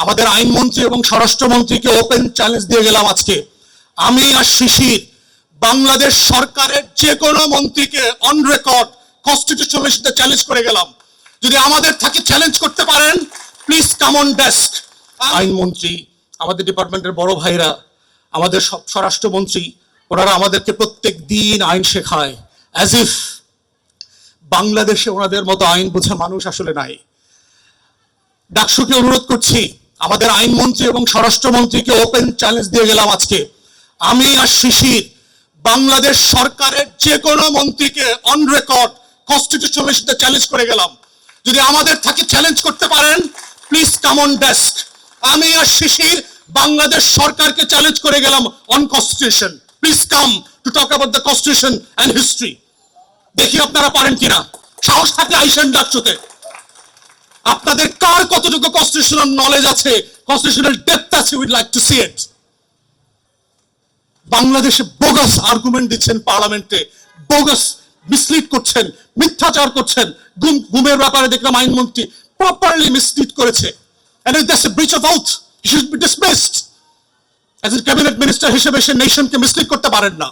আমাদের আইনমন্ত্রী এবং স্বরাষ্ট্রমন্ত্রীকে ওপেন চ্যালেঞ্জ দিয়ে গেলাম আজকে। আমি আর শিশির বাংলাদেশ সরকারের যে কোনো মন্ত্রীকে অন রেকর্ড কনস্টিটিউশনাল ইস্যুতে চ্যালেঞ্জ করে গেলাম। যদি আমাদের থাকে চ্যালেঞ্জ করতে পারেন, প্লিজ কাম অন ডেস্ক। আইনমন্ত্রী, আমাদের ডিপার্টমেন্টের বড় ভাইরা, আমাদের স্বরাষ্ট্রমন্ত্রী, ওনারা আমাদেরকে প্রত্যেক দিন আইন শেখায়, অ্যাজ ইফ বাংলাদেশে ওনাদের মতো আইন বোঝা মানুষ আসলে নাই। ডাকসুকে অনুরোধ করছি, আমাদের আইনমন্ত্রী এবং স্বরাষ্ট্রমন্ত্রীকে ওপেন চ্যালেঞ্জ দিয়ে গেলাম আজকে। আমি আর শিশির বাংলাদেশ সরকারের যে কোনো মন্ত্রীকে অন রেকর্ড কনস্টিটিউশনাল ইস্যুতে চ্যালেঞ্জ করে গেলাম। যদি আমাদের থাকে চ্যালেঞ্জ করতে পারেন, প্লিজ কাম অন ডেস্ক। আমি আর শিশির বাংলাদেশ সরকারকে চ্যালেঞ্জ করে গেলাম on constitution. Please come to talk about the constitution and history. দেখি আপনারা পারেন কিনা। সাহস থাকলে আইসেন ডাকসুতে। আপনাদের কার কতটুকু কনস্টিটিউশনাল নলেজ আছে, কনস্টিটিউশনাল ডেপথ আছে, উইড লাইক টু সি ইট। বাংলাদেশে বোগাস আর্গুমেন্ট দিচ্ছেন পার্লামেন্টে, বোগাস মিসলিড করছেন, মিথ্যাচার করছেন। গুমের ব্যাপারে দেখলাম আইনমন্ত্রী প্রপারলি মিসলিড করেছে। And if that's a breach of oath, he should be dismissed. As a cabinet minister হিসেবে সে নেশনকে মিসলিড করতে পারেন না।